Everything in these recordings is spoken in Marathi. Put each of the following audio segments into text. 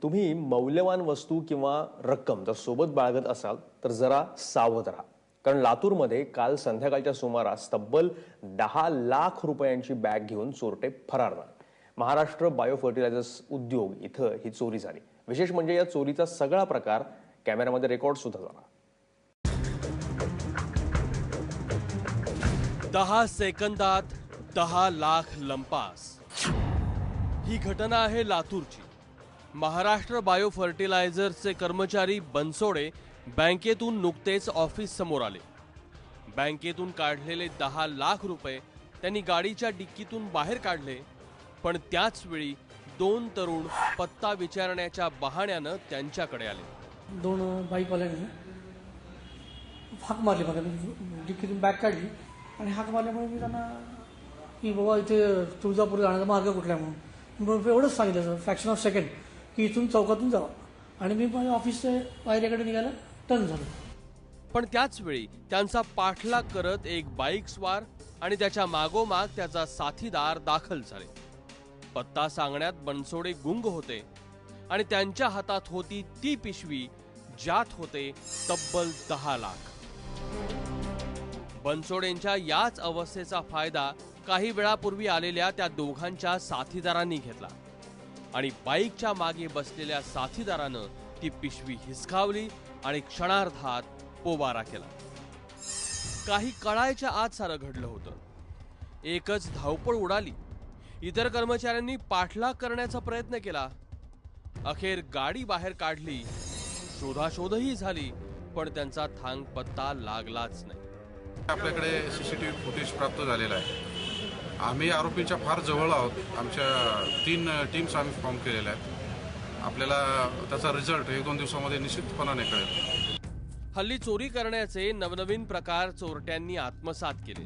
तुम्ही मौल्यवान वस्तू किंवा रक्कम जर सोबत बाळगत असाल तर जरा सावध राहा, कारण लातूरमध्ये काल संध्याकाळच्या सुमारास तब्बल 10 लाख रुपयांची बॅग घेऊन चोरटे फरार झाले. महाराष्ट्र बायो फर्टिलायझर्स उद्योग इथं ही चोरी झाली. विशेष म्हणजे या चोरीचा सगळा प्रकार कॅमेऱ्यामध्ये रेकॉर्ड सुद्धा झाला. 10 सेकंदात 10 लाख लंपास. ही घटना आहे लातूरची. महाराष्ट्र बायो फर्टिलायझर्सचे कर्मचारी बनसोडे बँकेतून नुकतेच ऑफिस समोर आले. बँकेतून काढलेले 10 लाख रुपये त्यांनी गाडीच्या डिक्कीतून बाहेर काढले, पण त्याच वेळी 2 तरुण पत्ता विचारण्याच्या बहाण्यानं त्यांच्याकडे आले. 2 बाईकवाल्यांनी हाक मारली, मला डिक्कीतून बॅग काढली आणि हाक मारल्यामुळे मी त्यांना की बाबा इथे तुळजापूर जाण्याचा मार्ग कुठला आहे म्हणून एवढंच सांगितलं, फ्रॅक्शन ऑफ सेकंड, की इथून चौकातून जावा आणि मी माझ्या ऑफिसच्या पायऱ्याकडे निघायला टर्न झालो. पण त्याच वेळी त्यांचा पाठलाग करत एक बाईक स्वार आणि त्याच्या मागोमाग त्याचा साथीदार दाखल झाले. पत्ता सांगण्यात बनसोडे गुंग होते आणि त्यांच्या हातात होती ती पिशवी ज्यात होते तब्बल 10 लाख. बनसोडेंच्या याच अवस्थेचा फायदा काही वेळापूर्वी आलेल्या त्या दोघांच्या साथीदारांनी घेतला आणि बाईकच्या मागे बसलेल्या साथीदारानं ती पिशवी हिसकावली आणि क्षणार्धात पोबारा केला. काही कळायच्या आत सारं घडलं होतं. एकच धावपळ उडाली. इतर कर्मचाऱ्यांनी पाठलाग करण्याचा प्रयत्न केला. अखेर गाडी बाहेर काढली, शोधाशोधही झाली, पण त्यांचा थांग पत्ता लागलाच नाही. आपल्याकडे सीसीटीव्ही फुटेज प्राप्त झालेला आहे. आम्ही आरोपींच्या फार जवळ आहोत. आमच्या 3 टीम्स आम्ही फॉर्म केलेल्या आहेत. आपल्याला त्याचा रिझल्ट 1-2 दिवसामध्ये निश्चितपणाने कळेल. हल्ली चोरी करण्याचे नवनवीन प्रकार चोरट्यांनी आत्मसात केले.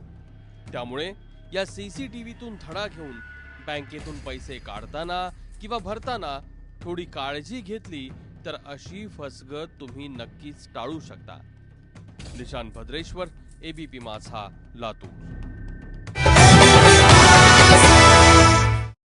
त्यामुळे या सीसीटीव्हीतून धडा घेऊन बँकेतून पैसे काढताना किंवा भरताना थोडी काळजी घेतली तर अशी फसगत तुम्ही नक्कीच टाळू शकता. निशान भद्रेश्वर, एबीपी माझा, लातूर.